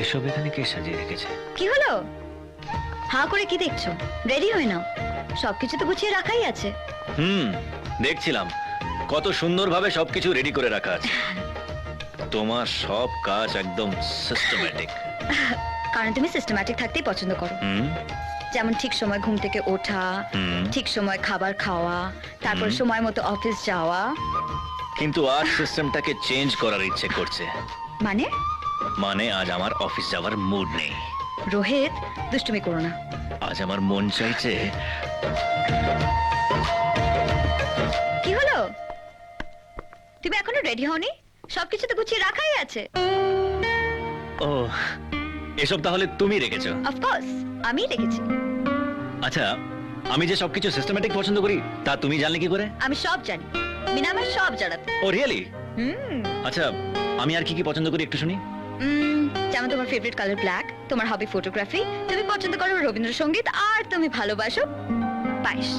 এসব এখানে কে সাজিয়ে রেখেছে? কি হলো? হা করে কি দেখছো? রেডি হয়ে নাও, সবকিছু তো গুছিয়ে রাখাই আছে। দেখছিলাম কত সুন্দরভাবে সবকিছু রেডি করে রাখা আছে। তোমার সব কাজ একদম সিস্টেম্যাটিক। কারণ তুমি সিস্টেম্যাটিক থাকতেই পছন্দ করো। যেমন ঠিক সময় ঘুম থেকে ওঠা, ঠিক সময় খাবার খাওয়া, তারপর সময় মতো অফিস যাওয়া। কিন্তু আজ সিস্টেমটাকে চেঞ্জ করার ইচ্ছে করছে। মানে আজ আমার অফিস যাওয়ার মুড নেই। রোহিত, দুষ্টুমি করো না। আজ আমার মন চাইছে। কি হলো? তুমি এখনো রেডি হওনি? সবকিছু তো গুছিয়ে রাখাই আছে। ও, এসব তাহলে তুমি রেখেছো? অফকোর্স, আমি রেখেছি। আচ্ছা, আমি যে সবকিছু সিস্টেম্যাটিক পছন্দ করি তা তুমি জানলে কি করে? আমি সব জানি, মিনা আমার সব জানাতে। ও রিয়েলি? আচ্ছা, আমি আর কি কি পছন্দ করি একটু শুনি। যেমন তোমার ফেভারিট কালার ব্ল্যাক, তোমার হবি ফটোগ্রাফি, তুমি পছন্দ করো রবীন্দ্রসঙ্গীত, আর তুমি ভালোবাসো পায়েস,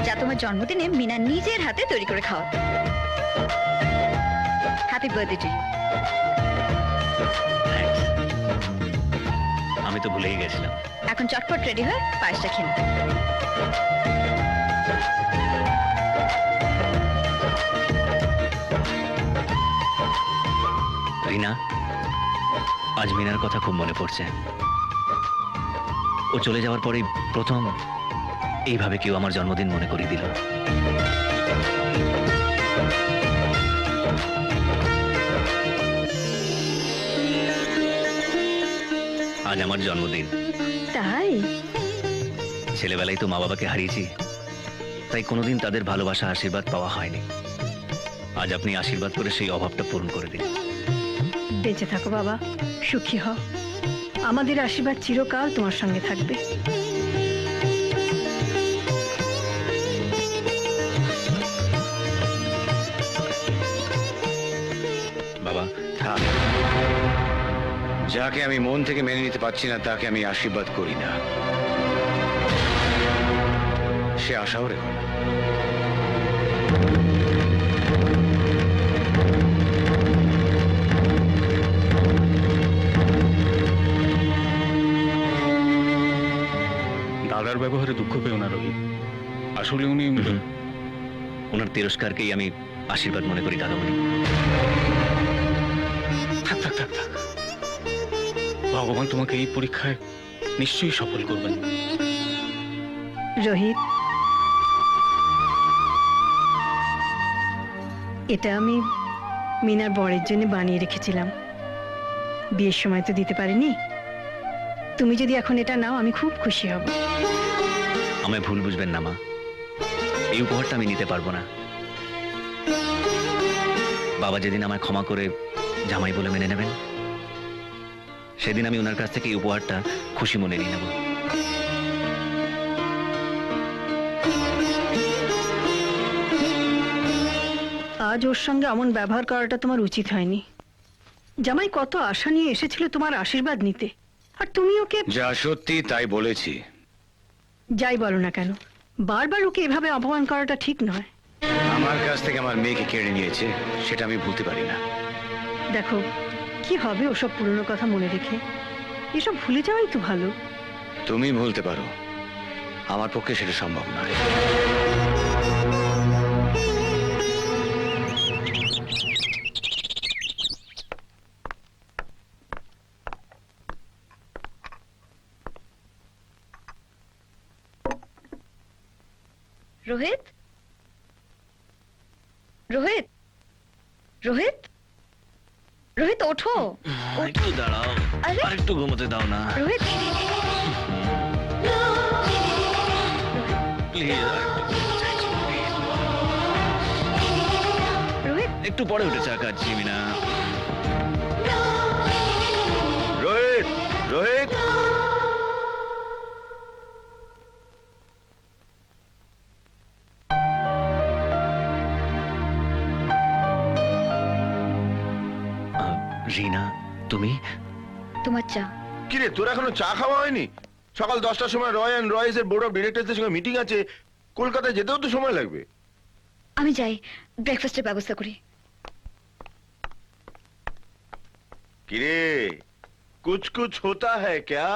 যা তোমার জন্মদিনে মিনা নিজের হাতে তৈরি করে খাও। Happy birthday to you. আমি তো ভুলেই গেছিলাম। এখন চটপট রেডি হয়ে পায়েসটা খেয়ে নাও। রিনা, আজ মিনার কথা খুব মনে পড়ছে। ও চলে যাওয়ার পরেই প্রথম এইভাবে কেউ আমার জন্মদিন মনে করিয়ে দিল। আজ আমার জন্মদিন। তাই? ছেলেবেলায় তো মা বাবাকে হারিয়েছি, তাই কোনোদিন তাদের ভালোবাসা আশীর্বাদ পাওয়া হয়নি। আজ আপনি আশীর্বাদ করে সেই অভাবটা পূরণ করে দিন। বেঁচে থাকো বাবা, সুখী হও। আমাদের আশীর্বাদ চিরকাল তোমার সঙ্গে থাকবে। বাবা, যাকে আমি মন থেকে মেনে নিতে পারছি না তাকে আমি আশীর্বাদ করি না, সে আশাও রেখো না। দাদার ব্যবহারে দুঃখ পেও না রোহিত, আসলে উনি ওনার তিরস্কারকেই আমি আশীর্বাদ মনে করি দাদামণি। থাক থাক থাক থাক, ভগবান তোমাকে এই পরীক্ষায় নিশ্চয়ই সফল করবেন। রোহিত, এটা আমি মিনার বরের জন্য বানিয়ে রেখেছিলাম, বিয়ের সময় তো দিতে পারিনি। তুমি যদি এখন এটা নাও আমি খুব খুশি হব। আমায় ভুল বুঝবেন না মা, এই উপহারটা আমি নিতে পারবো না। বাবা যেদিন আমায় ক্ষমা করে জামাই বলে মেনে নেবেন, সেদিন আমি ওনার কাছ থেকে এই উপহারটা খুশি মনে নিয়ে নেব। আজ ওর সঙ্গে এমন ব্যবহার করাটা তোমার উচিত হয়নি। জামাই কত আশা নিয়ে এসেছিল তোমার আশীর্বাদ নিতে, আর তুমি ওকে যা সত্যি তাই বলেছি। যাই বলো না কেন, বারবার ওকে এভাবে অপমান করাটা ঠিক নয়। আমার কাছ থেকে আমার মেয়েকে কেড়ে নিয়েছে, সেটা আমি ভুলতে পারি না। দেখো, কি হবে ওসব পুরনো কথা মনে রেখে? এসব ভুলে যাওয়াই তো ভালো। তুমি ভুলতে পারো, আমার পক্ষে সেটা সম্ভব নয়। রোহিত, রোহিত, রোহিত, রোহিত, ওঠো। একটু দাঁড়াও, আরে! আর একটু ঘুমোতে দাও না রোহিত, প্লিজ। রোহিত, একটু পরে উঠে চা খাচ্ছি মিনা। রোহিত, রোহিত, রিনা, তুমি? তোমার চা। কিরে, তোর এখনো চা খাওয়া হয়নি? সকাল 10টার সময় রয় অ্যান্ড রয়েসের বোর্ড অফ ডিরেক্টরদের সঙ্গে মিটিং আছে, কলকাতায় যেতেও তো সময় লাগবে। আমি যাই, ব্রেকফাস্টের ব্যবস্থা করি। কিরে, কুছ কুছ হোতা হ্যায় ক্যা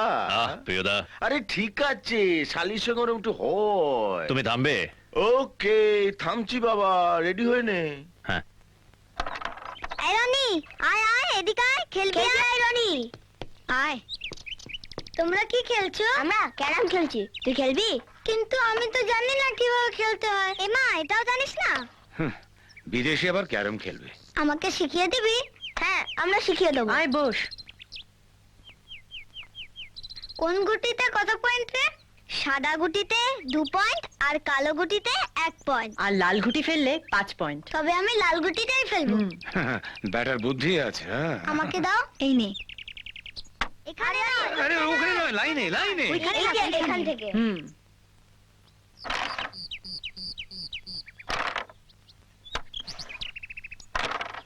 প্রিয়দা আরে ঠিক আছে শালির সঙ্গে ওরম একটু হয় তুমি থামবে? ওকে থামছি বাবা রেডি হয়ে নে হ্যাঁ। এই রনি আয় আয় এদিকে আয় খেলবি আয় রনি আয় তোমরা কি খেলছো আমরা ক্যারাম খেলছি তুই খেলবি কিন্তু আমি তো জানি না কিভাবে খেলতে হয় এমা এটাও জানিস না বিদেশে আবার ক্যারম খেলবে। আমাকে শিখিয়ে দিবি হ্যাঁ আমরা শিখিয়ে দেবো আয় বস। কোন গুটিতে কত পয়েন্ট রে সাদা গুটিতে 2 পয়েন্ট আর কালো গুটিতে 1 পয়েন্ট আর লাল ঘুটি ফেললে 5 পয়েন্ট। তবে আমি লাল গুটিটাই ফেলবো ব্যাটার বুদ্ধি আছে, হ্যাঁ। আমাকে দাও এই নে। এখানে না, আরে ওখানে নয়, লাইনে লাইনে। ওইখানে এই না, যে, ওইখানে। এখান থেকে হুম।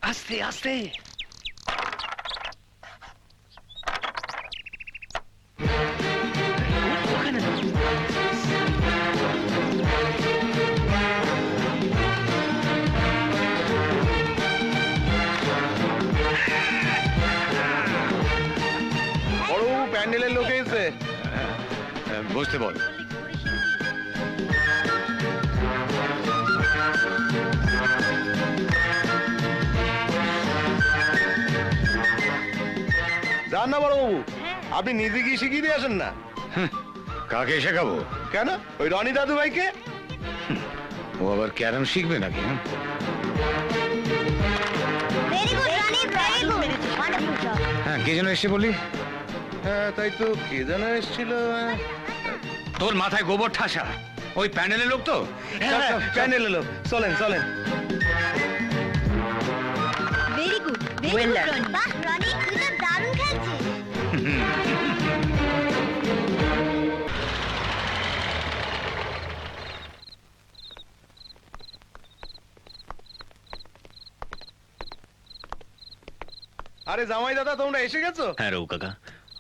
আস্তে আস্তে। ওখানে না। বড়বাবু প্যান্ডেলের লোকে এসে বসতে বল। যান না বড়বাবু আপনি নিজে গিয়ে শিখিয়ে দিয়ে আসেন না কাকে শেখাবো? কেন ওই রনি দাদু ভাইকে ও আবার ক্যারম শিখবে নাকি? Very good Roni very good wonderful হ্যাঁ, কে যেন এসে বলি? হ্যাঁ তাই তো কে যেন এসেছিল তোর মাথায় গোবর ঠাসা, ওই প্যান্ডেলের লোক তো? প্যান্ডেলের লোক চলেন চলেন ভেরি গুড Well done. বাহ রনি তুই তো দারুণ খেলছিস আরে জামাই দাদা তোমরা এসে গেছো হ্যাঁ রঘু কাকা,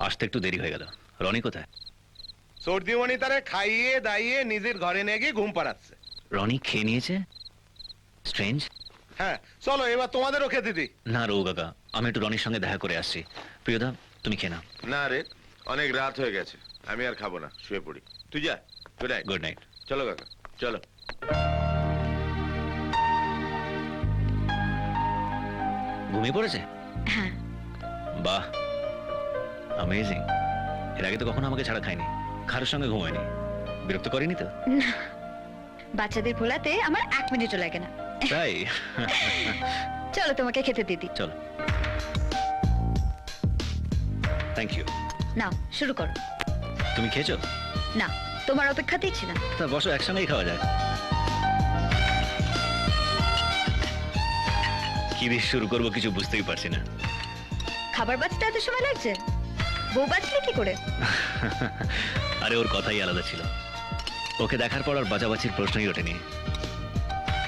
আসতে একটু দেরি হয়ে গেল। রনি কোথায়? সর্দিমণি তারে খাইয়ে দাইয়ে নিজের ঘরে নিয়ে গিয়ে ঘুম পাড়াচ্ছে রনি খেয়ে নিয়েছে? স্ট্রেঞ্জ। হ্যাঁ চলো এবার তোমাদেরও খেতে দিই না রঘু কাকা, আমি একটু রনির সঙ্গে দেখা করে আসছি। প্রিয়দা তুমি খেয়ে নাও। না রে অনেক রাত হয়ে গেছে আমি আর খাবো না শুয়ে পড়ি তুই যা গুড নাইট গুড নাইট। চলো কাকা চলো ঘুমিয়ে পড়েছে? হ্যাঁ। বাহ, অ্যামেজিং। এর আগে তো কখনো আমাকে ছাড়া খায়নি, কারোর সঙ্গে ঘুমায়নি। বিরক্ত করেনি তো? বাচ্চাদের ভোলাতে আমার 1 মিনিটও লাগে না। তাই? চলো তোমাকে খেতে দিদি। চলো। Thank you. নাও শুরু করো। তুমি খেয়েছো? না তোমার অপেক্ষাতেই ছিলাম। তা বসো, একসঙ্গেই খাওয়া যায়। কি দিয়ে শুরু করবো কিছু বুঝতেই পারছি না। খাবার বাঁচতে এত সময় লাগছে? বউ বাঁচলে কি করে? আরে ওর কথাই আলাদা ছিল। ওকে দেখার পর আর বাজাবাচির প্রশ্নই ওঠেনি।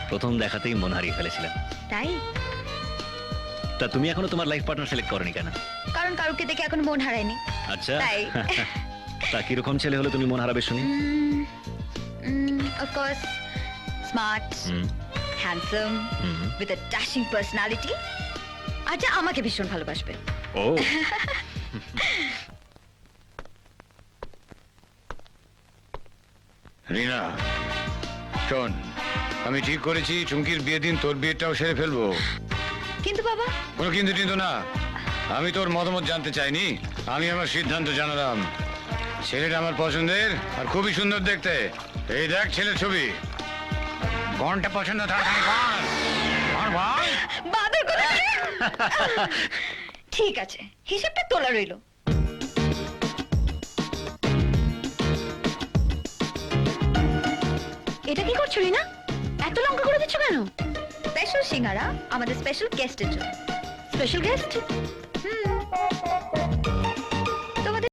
প্রথম দেখাতেই মন হারিয়ে ফেলেছিলাম। তাই? তা তুমি এখনো তোমার লাইফ পার্টনার সিলেক্ট করনি কেন? কারণ কারুকে দেখে এখন মন হারায়নি। আচ্ছা। তাই। তা কিরকম ছেলে হলে তুমি মন হারাবে শুনি? Of course smart, hmm, handsome, hmm. With a dashing personality, আর যা আমাকে ভীষণ ভালোবাসবে। ও রিনা শোন, আমি ঠিক করেছি চুমকির বিয়ে দিন তোর বিয়েটাও সেরে ফেলবো। কিন্তু বাবা, কোনো কিন্তু টিন্তু না, আমি তোর মতামত জানতে চাইনি, আমি আমার সিদ্ধান্ত জানালাম। ছেলেটা আমার পছন্দের আর খুবই সুন্দর দেখতে। এই দেখ ছেলের ছবি। কোনটা পছন্দ তাড়াতাড়ি বল। বল, বল। বাদর কথা। ঠিক আছে, হিসাবটা তোলা রইলো। এটা কি করছো রিনা? এত লঙ্কা করে দিচ্ছ কেন? স্পেশাল সিঙ্গারা আমাদের স্পেশাল গেস্টের জন্য। Special guest?